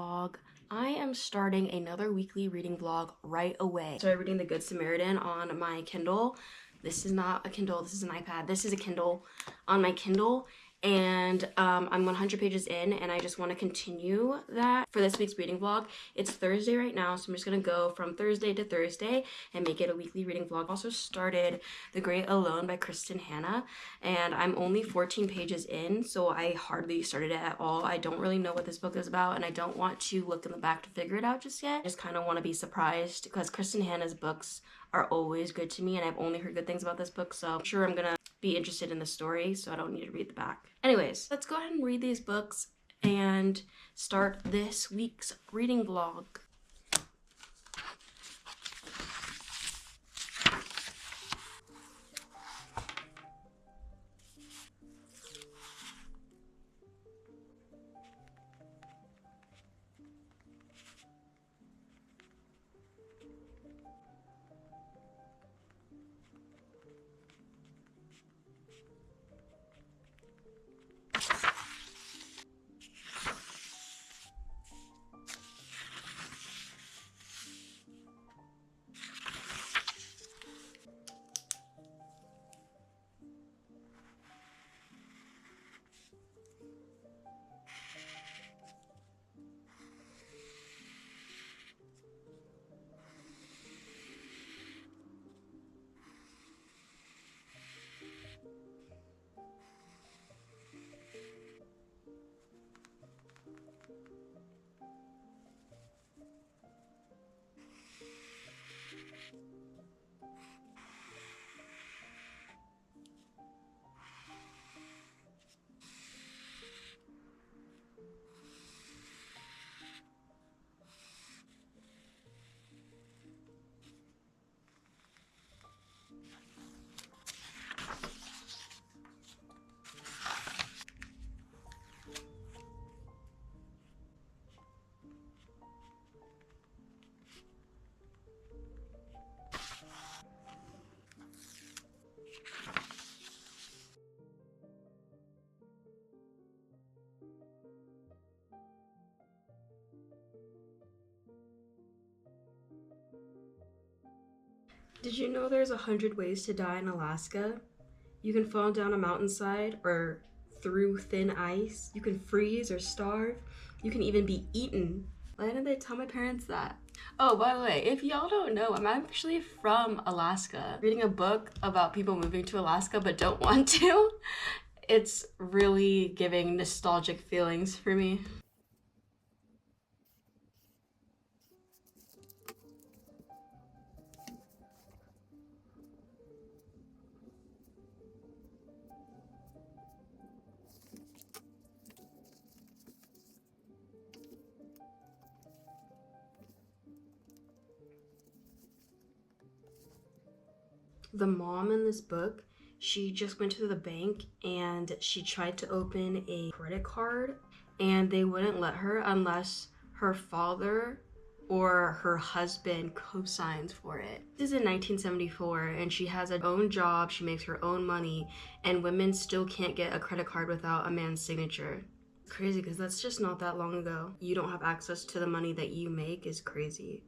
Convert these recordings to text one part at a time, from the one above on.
vlog. I am starting another weekly reading vlog right away. I started reading The Good Samaritan on my Kindle. This is not a Kindle, this is an iPad. This is a Kindle on my Kindle. And I'm 100 pages in and I just want to continue that for this week's reading vlog. It's Thursday right now, so I'm just going to go from Thursday to Thursday and make it a weekly reading vlog. I also started The Great Alone by Kristen Hanna, and I'm only 14 pages in, so I hardly started it at all. I don't really know what this book is about, and I don't want to look in the back to figure it out just yet. I just kind of want to be surprised because Kristen Hanna's books are always good to me, and I've only heard good things about this book, so I'm sure I'm gonna be interested in the story, so I don't need to read the back. Anyways, let's go ahead and read these books and start this week's reading vlog. Did you know there's 100 ways to die in Alaska? You can fall down a mountainside or through thin ice. You can freeze or starve. You can even be eaten. Why didn't they tell my parents that? Oh, by the way, if y'all don't know, I'm actually from Alaska. Reading a book about people moving to Alaska but don't want to. It's really giving nostalgic feelings for me. The mom in this book, she just went to the bank and she tried to open a credit card and they wouldn't let her unless her father or her husband co-signs for it. This is in 1974 and she has her own job, she makes her own money, and women still can't get a credit card without a man's signature. It's crazy because that's just not that long ago. You don't have access to the money that you make is crazy.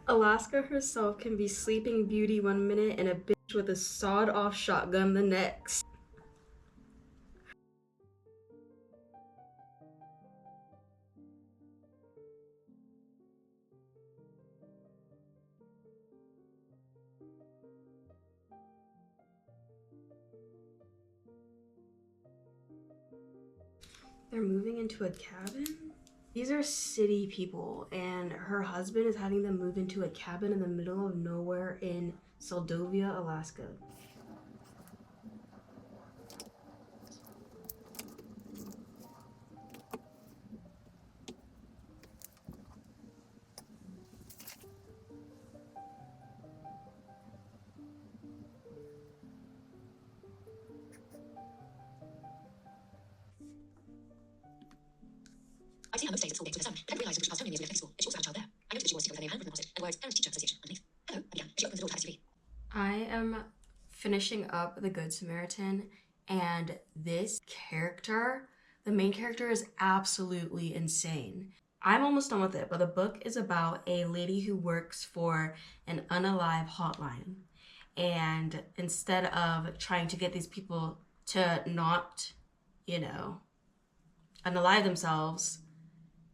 Alaska herself can be Sleeping Beauty one minute and a bitch with a sawed-off shotgun the next. They're moving into a cabin? These are city people, and her husband is having them move into a cabin in the middle of nowhere in Seldovia, Alaska. I'd seen her most days at school games with her son, but hadn't realised until she passed home in the years we left school that she also had a child there. I noticed that she wore a sticker with her name handwritten across it, and the words Parent Teacher Association underneath. Hello, I began, and she opened the door to have a CV. I am finishing up The Good Samaritan, and this character, the main character, is absolutely insane. I'm almost done with it, but the book is about a lady who works for an unalive hotline. And instead of trying to get these people to not, unalive themselves,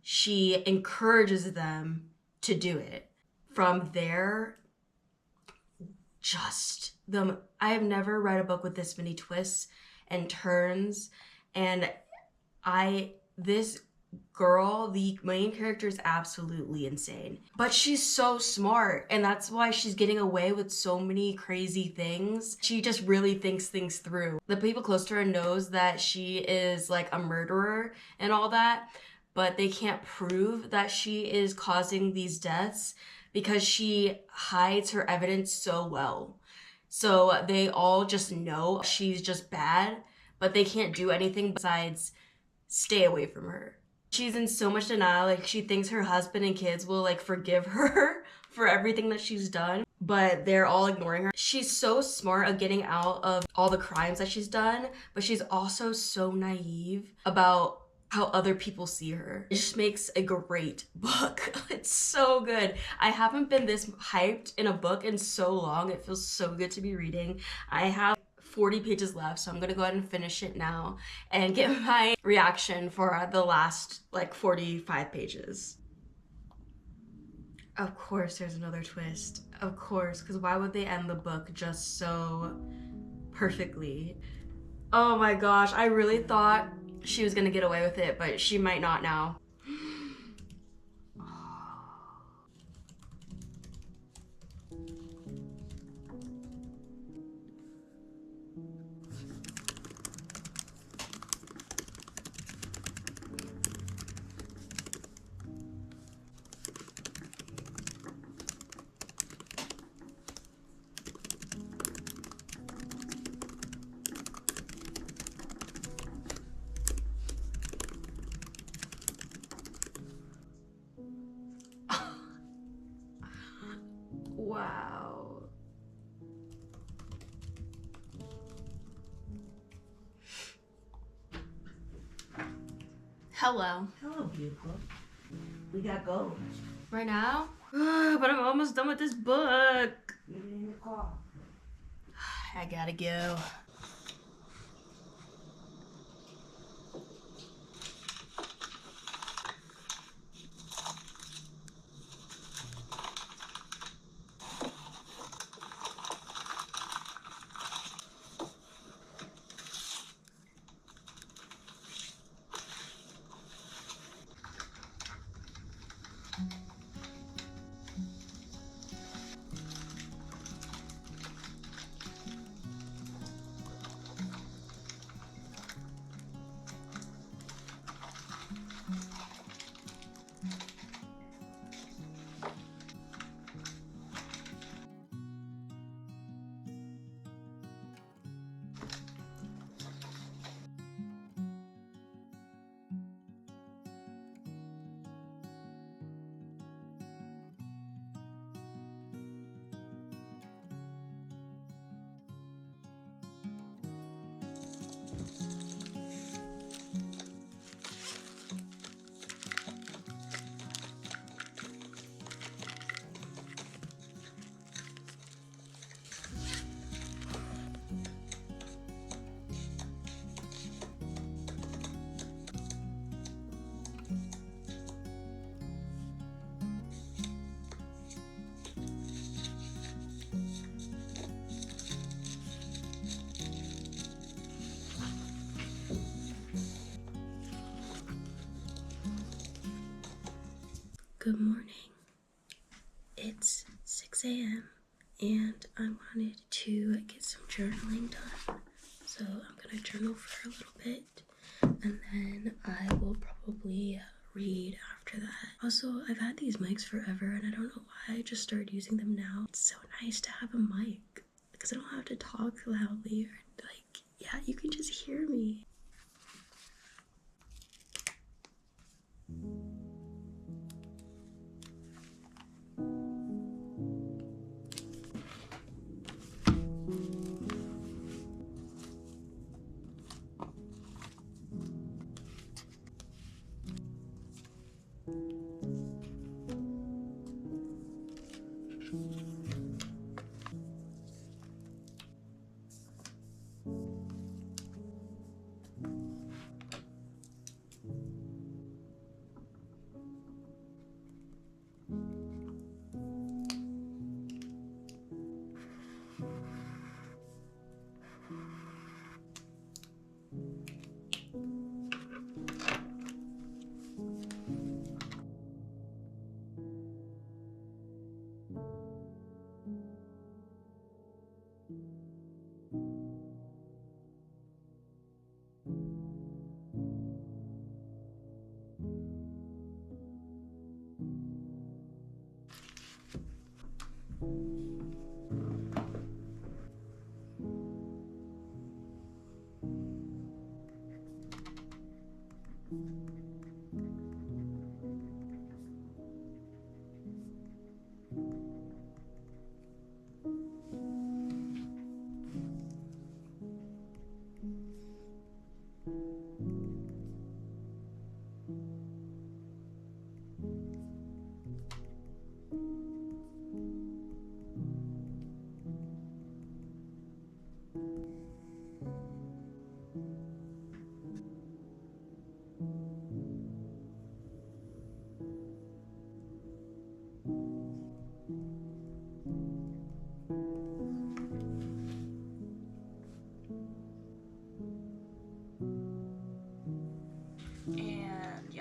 she encourages them to do it. From there, I have never read a book with this many twists and turns, and this girl, the main character, is absolutely insane, but she's so smart, and that's why she's getting away with so many crazy things. She just really thinks things through. The people close to her knows that she is like a murderer and all that, but they can't prove that she is causing these deaths because she hides her evidence so well. So they all just know she's just bad, but they can't do anything besides stay away from her. She's in so much denial, like she thinks her husband and kids will like forgive her for everything that she's done, but they're all ignoring her. She's so smart at getting out of all the crimes that she's done, but she's also so naive about how other people see her. It just makes a great book. It's so good. I haven't been this hyped in a book in so long. It feels so good to be reading. I have 40 pages left, so I'm gonna go ahead and finish it now and get my reaction for the last like 45 pages. Of course there's another twist. Of course, because why would they end the book just so perfectly? Oh my gosh, I really thought she was gonna get away with it, but she might not now. Wow. Hello. Hello, beautiful. We gotta go. Right now? But I'm almost done with this book. Get in the car. I gotta go. Good morning. It's 6 a.m. and I wanted to get some journaling done. So I'm gonna journal for a little bit and then I will probably read after that. Also, I've had these mics forever and I don't know why I just started using them now. It's so nice to have a mic because I don't have to talk loudly or you can just hear me.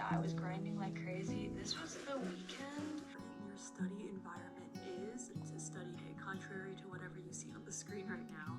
yeah, I was grinding like crazy. This was the weekend. Your study environment is to study, contrary to whatever you see on the screen right now.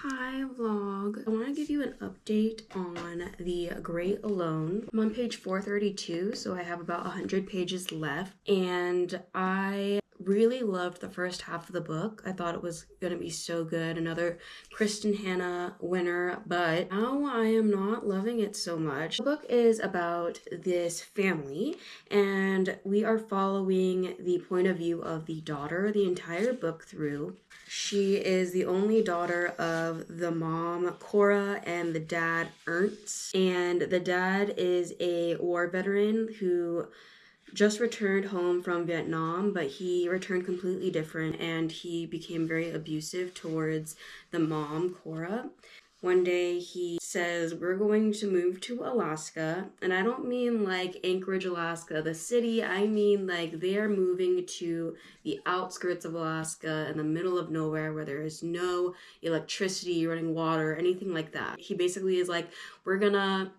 Hi vlog. I want to give you an update on The Great Alone. I'm on page 432, so I have about 100 pages left, and I really loved the first half of the book. I thought it was gonna be so good, another Kristen Hanna winner, but now I am not loving it so much. The book is about this family, and we are following the point of view of the daughter the entire book through. She is the only daughter of the mom, Cora, and the dad, Ernst. And the dad is a war veteran who just returned home from Vietnam, but he returned completely different, and he became very abusive towards the mom, Cora. One day he says, we're going to move to Alaska, and I don't mean like Anchorage, Alaska, the city. I mean like they're moving to the outskirts of Alaska in the middle of nowhere where there is no electricity, running water, anything like that. He basically is like, we're gonna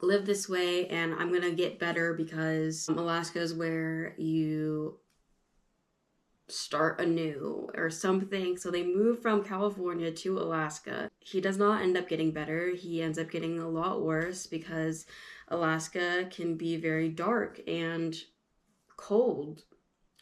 live this way and I'm gonna get better because Alaska is where you start anew or something. So they move from California to Alaska. He does not end up getting better. He ends up getting a lot worse because Alaska can be very dark and cold.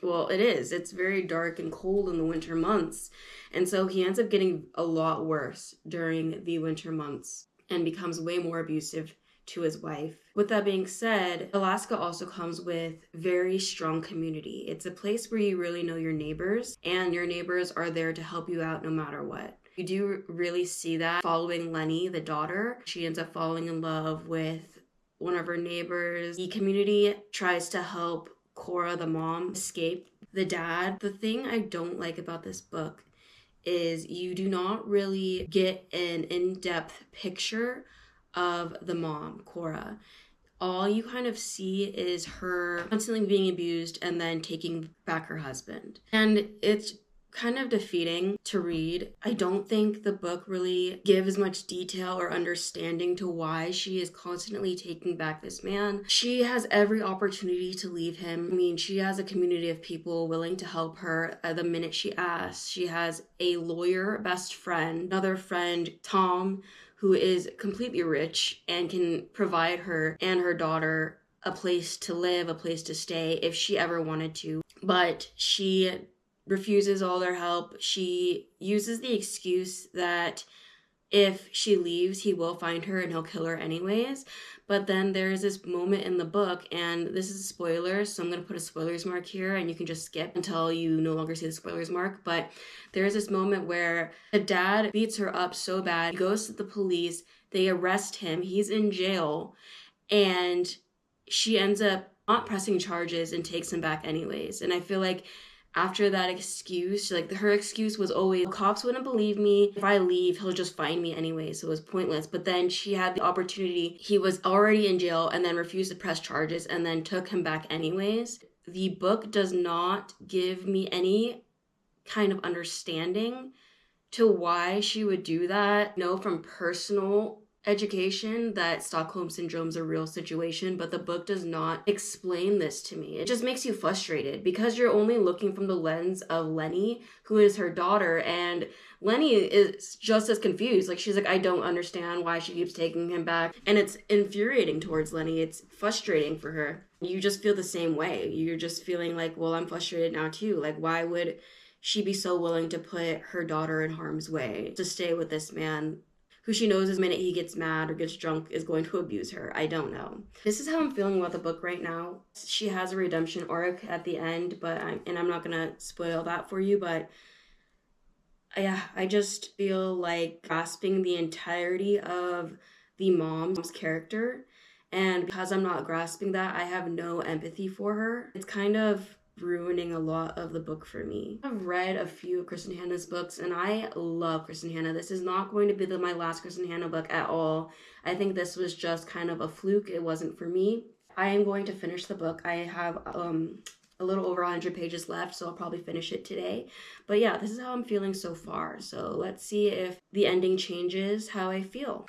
Well, it is. It's very dark and cold in the winter months. And so he ends up getting a lot worse during the winter months and becomes way more abusive to his wife. With that being said, Alaska also comes with very strong community. It's a place where you really know your neighbors, and your neighbors are there to help you out no matter what. You do really see that following Lenny, the daughter. She ends up falling in love with one of her neighbors. The community tries to help Cora, the mom, escape the dad. The thing I don't like about this book is you do not really get an in-depth picture of the mom, Cora. All you kind of see is her constantly being abused and then taking back her husband. And it's kind of defeating to read. I don't think the book really gives much detail or understanding to why she is constantly taking back this man. She has every opportunity to leave him. I mean, she has a community of people willing to help her the minute she asks. She has a lawyer best friend, another friend, Tom, who is completely rich and can provide her and her daughter a place to live, a place to stay if she ever wanted to. But she refuses all their help. She uses the excuse that if she leaves, he will find her and he'll kill her anyways. But then there's this moment in the book, and this is a spoiler, so I'm going to put a spoilers mark here, and you can just skip until you no longer see the spoilers mark. But there's this moment where the dad beats her up so bad, he goes to the police, they arrest him, he's in jail, and she ends up not pressing charges and takes him back anyways. And I feel like after that excuse, like her excuse was always, cops wouldn't believe me. If I leave, he'll just find me anyway, so it was pointless. But then she had the opportunity. He was already in jail and then refused to press charges and then took him back anyways. The book does not give me any kind of understanding to why she would do that. I know from personal education that Stockholm Syndrome's a real situation, but the book does not explain this to me. It just makes you frustrated because you're only looking from the lens of Lenny, who is her daughter, and Lenny is just as confused. Like, she's like, I don't understand why she keeps taking him back. And it's infuriating towards Lenny. It's frustrating for her. You just feel the same way. You're just feeling like, well, I'm frustrated now too. Like, why would she be so willing to put her daughter in harm's way to stay with this man who she knows the minute he gets mad or gets drunk is going to abuse her. I don't know. This is how I'm feeling about the book right now. She has a redemption arc at the end, but I'm not gonna spoil that for you, but yeah, I just feel like grasping the entirety of the mom's character, and because I'm not grasping that, I have no empathy for her. It's kind of ruining a lot of the book for me. I've read a few of Kristen Hanna's books, and I love Kristen Hanna. This is not going to be my last Kristen Hanna book at all. I think this was just kind of a fluke. It wasn't for me. I am going to finish the book. I have a little over 100 pages left, so I'll probably finish it today. But yeah, this is how I'm feeling so far. So let's see if the ending changes how I feel.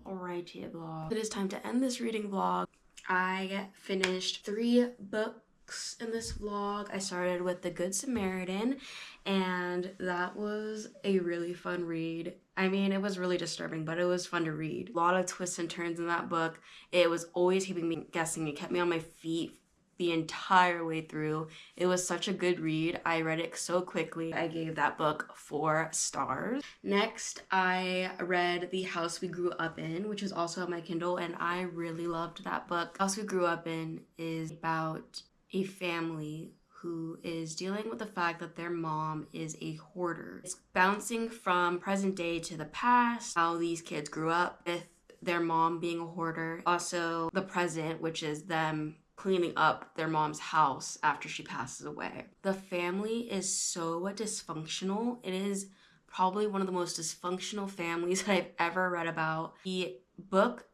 Alrighty vlog. It is time to end this reading vlog. I finished 3 books in this vlog. I started with The Good Samaritan, and that was a really fun read. I mean, it was really disturbing, but it was fun to read. A lot of twists and turns in that book. It was always keeping me guessing. It kept me on my feet the entire way through. It was such a good read. I read it so quickly. I gave that book 4 stars. Next, I read The House We Grew Up In, which is also on my Kindle, and I really loved that book. House We Grew Up In is about a family who is dealing with the fact that their mom is a hoarder. It's bouncing from present day to the past, how these kids grew up with their mom being a hoarder. Also, the present, which is them cleaning up their mom's house after she passes away. The family is so dysfunctional. It is probably one of the most dysfunctional families that I've ever read about. The book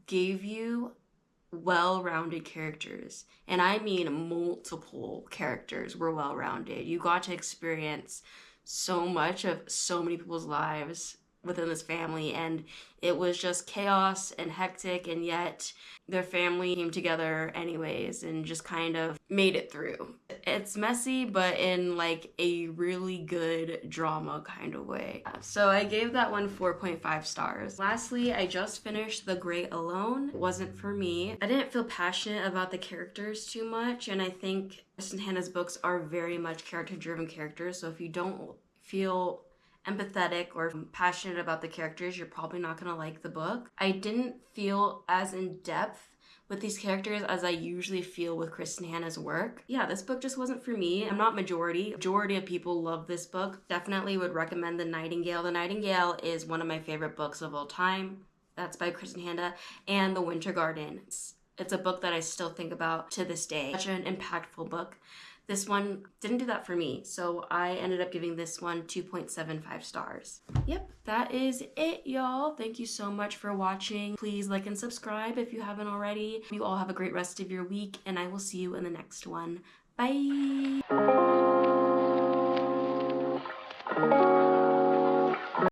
gave you well-rounded characters, and I mean multiple characters were well-rounded. You got to experience so much of so many people's lives within this family, and it was just chaos and hectic, and yet their family came together anyways and just kind of made it through. It's messy, but in like a really good drama kind of way. So I gave that one 4.5 stars. Lastly, I just finished The Great Alone. It wasn't for me. I didn't feel passionate about the characters too much, and I think Kristen Hanna's books are very much character-driven characters, so if you don't feel empathetic or passionate about the characters, you're probably not gonna like the book. I didn't feel as in depth with these characters as I usually feel with Kristen Hanna's work. Yeah, this book just wasn't for me. I'm not majority. Majority of people love this book. Definitely would recommend The Nightingale. The Nightingale is one of my favorite books of all time. That's by Kristen Hanna. And The Winter Garden. It's a book that I still think about to this day. Such an impactful book. This one didn't do that for me, so I ended up giving this one 2.75 stars. Yep, that is it, y'all. Thank you so much for watching. Please like and subscribe if you haven't already. You all have a great rest of your week, and I will see you in the next one. Bye!